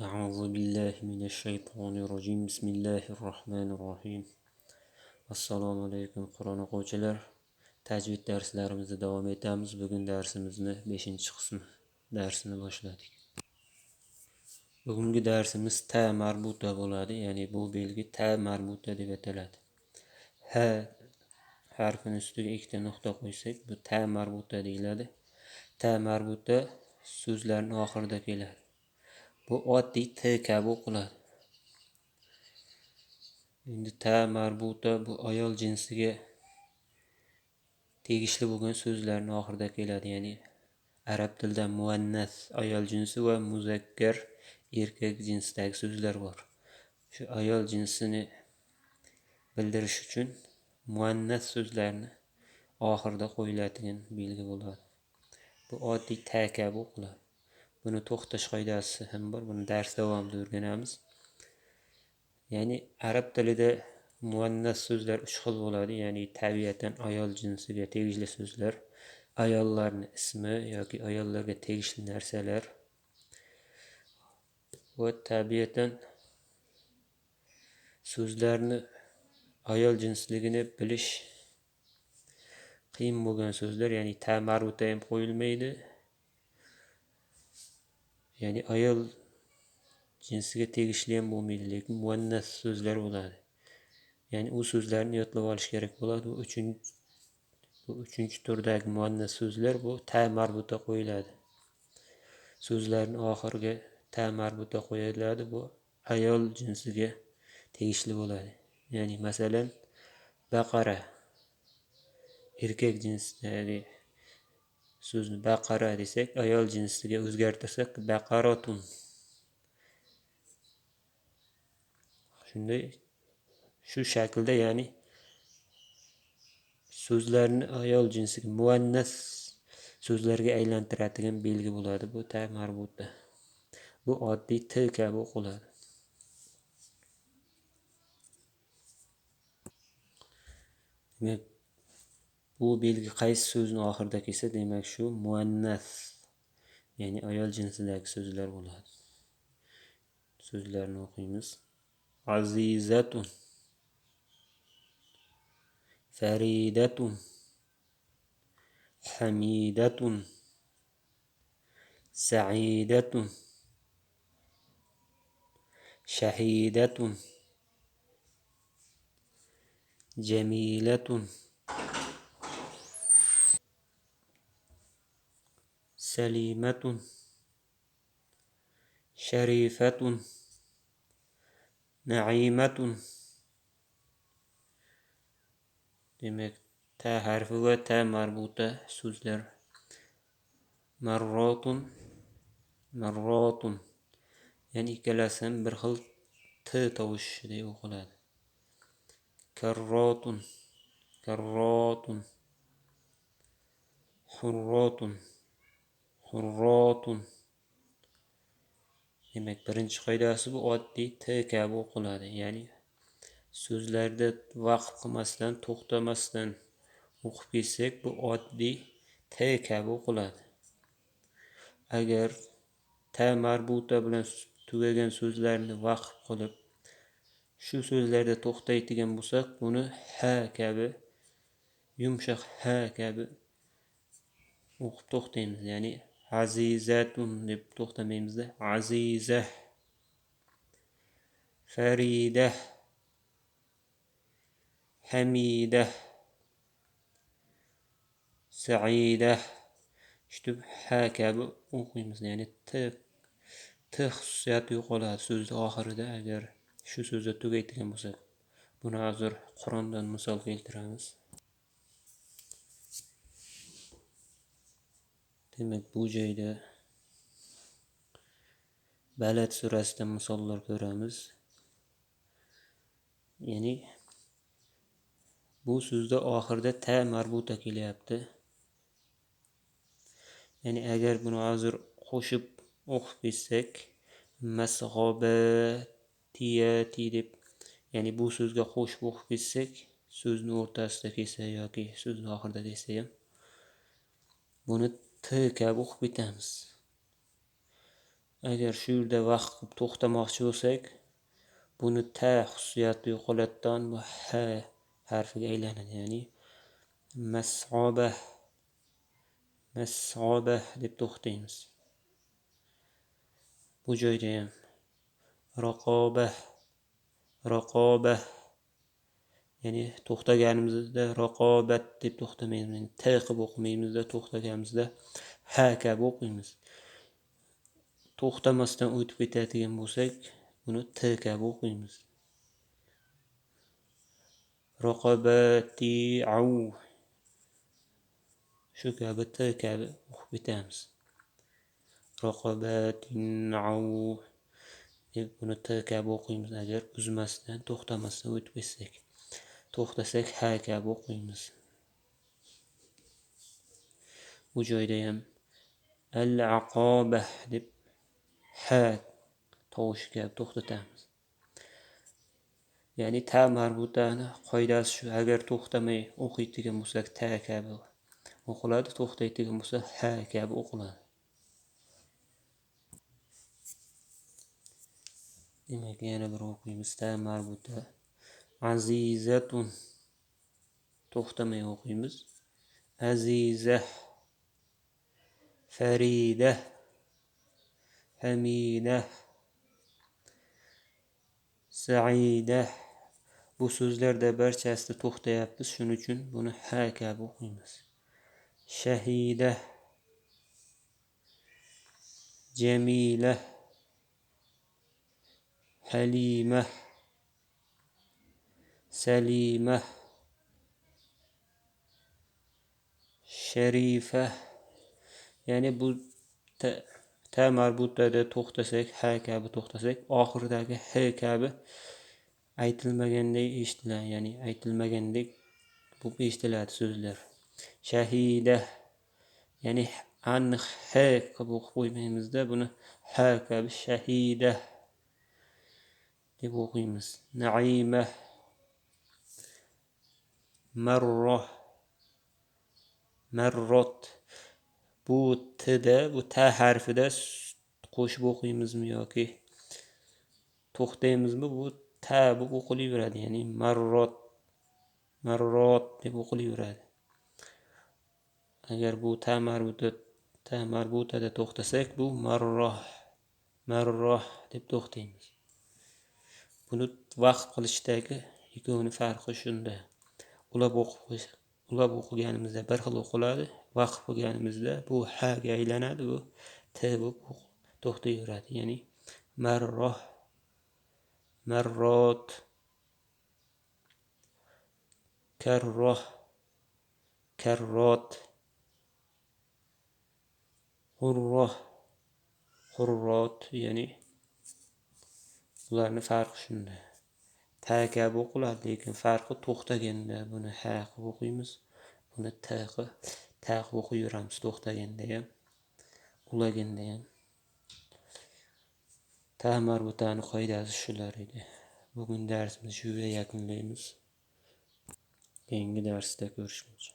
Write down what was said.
أعوذ بالله من الشيطان الرجيم بسم الله الرحمن الرحيم Assalomu alaykum Qur'on o'quvchilar. Tajvid darslarimizda davom etamiz. Bugun darsimizni 5-qism darsini boshladik. Bugungi darsimiz ta marbuta bo'ladi, ya'ni bu belgi ta marbuta deb ataladi. Ha harfining ustiga ikkita nuqta qo'ysak, bu ta marbuta deyiladi. Ta marbuta so'zlarning oxirida keladi. Bu oddiy t kabi o'qiladi. Endi ta marbuta bu ayol jinsiga tegishli bo'lgan so'zlarning oxirida keladi. Ya'ni arab tilida muannas ayol jinsi va muzakkar erkak jinsidagi so'zlar bor. Shu ayol jinsini bildirish uchun muannas so'zlarni oxirida qo'yiladigan belgi bo'ladi. Bu oddiy ta kabi o'qiladi. Buni to'xtash qoidasi ham bor. Buni dars davomida o'rganamiz. Ya'ni arab tilida muannas so'zlar 3 xil bo'ladi. Ya'ni tabiatan ayol jinsiga tegishli so'zlar, ayollarning ismi yoki ayollarga tegishli narsalar va tabiatan so'zlarni ayol jinsligini bilish qiyin bo'lgan so'zlar, ya'ni ta marbuta ham qo'yilmaydi. Ya'ni ayol jinsiga tegishli ham bo'lmaydi, lekin muannas so'zlar bo'ladi. Ya'ni u so'zlarni yodlab olish kerak bo'ladi. Bu uchinchi turdagi muannas so'zlar bu ta marbuta qo'yiladi. So'zlarning oxiriga ta marbuta qo'yiladi. Bu ayol jinsiga tegishli bo'ladi. Ya'ni masalan baqara erkak jinsidagi so'zni baqara desak, ayol jinsiga o'zgartirsak baqarotun. Shunday shu shaklda, ya'ni so'zlarni ayol jinsiga muannas so'zlarga aylantiradigan belgi bo'ladi. Bu ta marbuta. Bu oddiy t kabi o'qiladi. Demak, bu belgi qaysi so'zning oxirida kelsa, demak shu muannas, ya'ni ayol jinsidagi so'zlar bo'ladi. So'zlarni o'qiymiz. Azizatun, faridatun, hamidatun, sa'idatun, shahidatun, jamilatun, salimatun, sharifatun, na'imatun. Demak, ta harfi va ta marbuta so'zlar. Marrotun, marrotun. Ya'ni ikkalasi ham bir xil t tovushida o'qiladi. Karrotun, karrotun, hurrotun, hurrotun. Demak, birinchi qoidasi bu oddiy t kabi o'qiladi. Ya'ni so'zlarda vaqf qilmasdan, to'xtamasdan o'qib ketsak, bu oddiy t kabi o'qiladi. Agar ta marbuta bilan tugagan so'zlarni vaqf qilib, shu so'zlarda to'xtaydigan bo'lsak, buni ha kabi, yumshoq ha kabi o'qib to'xtaymiz. Ya'ni azizatun deb to'xtamaymiz-da. Aziza, farida, hamida, saida. Shu ha kabi o'qiymiz. Ya'ni t xususiyati yo'qoladi so'zning oxirida agar shu so'zda tugaydigan bo'lsak. Buni hozir Qur'ondan misol keltiramiz. Demak, bu joyda Balad surasidan misollar ko'ramiz. Ya'ni bu so'zda oxirida ta marbuta kelyapti. Ya'ni agar buni hozir qo'shib o'qib ketsak, masg'obatiyati deb, ya'ni bu so'zga qo'shib o'qib ketsak, so'zning o'rtasida kelsa yoki so'zning oxirida desa ham, buni t kabi o'qib ketamiz. agar shu yerda vaqt qilib to'xtamoqchi bo'lsak, buni ta xususiyati yo'qoladidan bu ha harfiga aylanadi. Ya'ni mas'obah, mas'obah deb to'xtaymiz. Bu joyda ham raqobah, raqobah, ya'ni to'xtaganimizda raqobat deb to'xtamaymiz. Yani t qilib o'qimaymizda, to'xtaganimizda ha kabi o'qiymiz. To'xtamasdan o'tib ketadigan bo'lsak, buni t kabi o'qiymiz. Raqobati'u, shu kabi t kabi o'qib ketamiz. Raqobatin'u deb buni t kabi o'qiymiz agar uzmasdan, to'xtamasdan o'tib ketsak. To'xtasak ha kabi o'qiymiz. Bu joyda ham al-aqobah deb ha tovushi kabi to'xtatamiz. Ya'ni ta marbutani qoidasi shu, agar to'xtamay o'qiydigan bo'lsak ta kabi o'qiladi, to'xtaydigan bo'lsa ha kabi o'qiladi. Demak, yana bir o'qiymiz. Ta marbuta azizatun, to'xtamay o'qiymiz. Azizah, Farida, Hamida, Saida. Bu so'zlarda barchasida to'xtayapmiz, shuning uchun buni ha kabi o'qiymiz. Shahida, Jamila, Halima, Salima, Sharifa. Ya'ni bu ta marbutada to'xtasak, ha kabi to'xtasak, oxiridagi h kabi aytilmaganday eshitiladi. Ya'ni aytilmagandek bo'lib eshitiladi so'zlar. Shahida, ya'ni aniq h qilib o'qib qo'ymaymizda, buni ha kabi shahida deb o'qiymiz. Naima, marra, marrot. Bu t'da, bu ta harfida qo'shib o'qiymizmi yoki to'xtaymizmi? Bu ta bu o'qilaveradi. Ya'ni marrot, marrot deb o'qilaveradi. Agar bu ta marbutada to'xtasak, bu marroh, marroh deb to'xtaymiz. Buni vaqf qilishdagi ikkovini farqi shunda. Ulab o'qiganimizda bir xil o'qiladi. Vaqf qilganimizda bu ha ga aylanadi, bu t bo'lib to'xtayveradi. Ya'ni marroh, marrot, karroh, karrot, hurroh, hurrot. Ya'ni ularning farqi shunda. Ta kabi o'qiladi, lekin farqi to'xtaganda buni ha qilib o'qiymiz. Buni ta qilib o'qiyveramiz to'xtaganda ham, ulaganda ham. Ta marbutani qoidasi shular edi. Bugun darsimizni shu yerda yakunlaymiz. Keyingi darsda ko'rishguncha.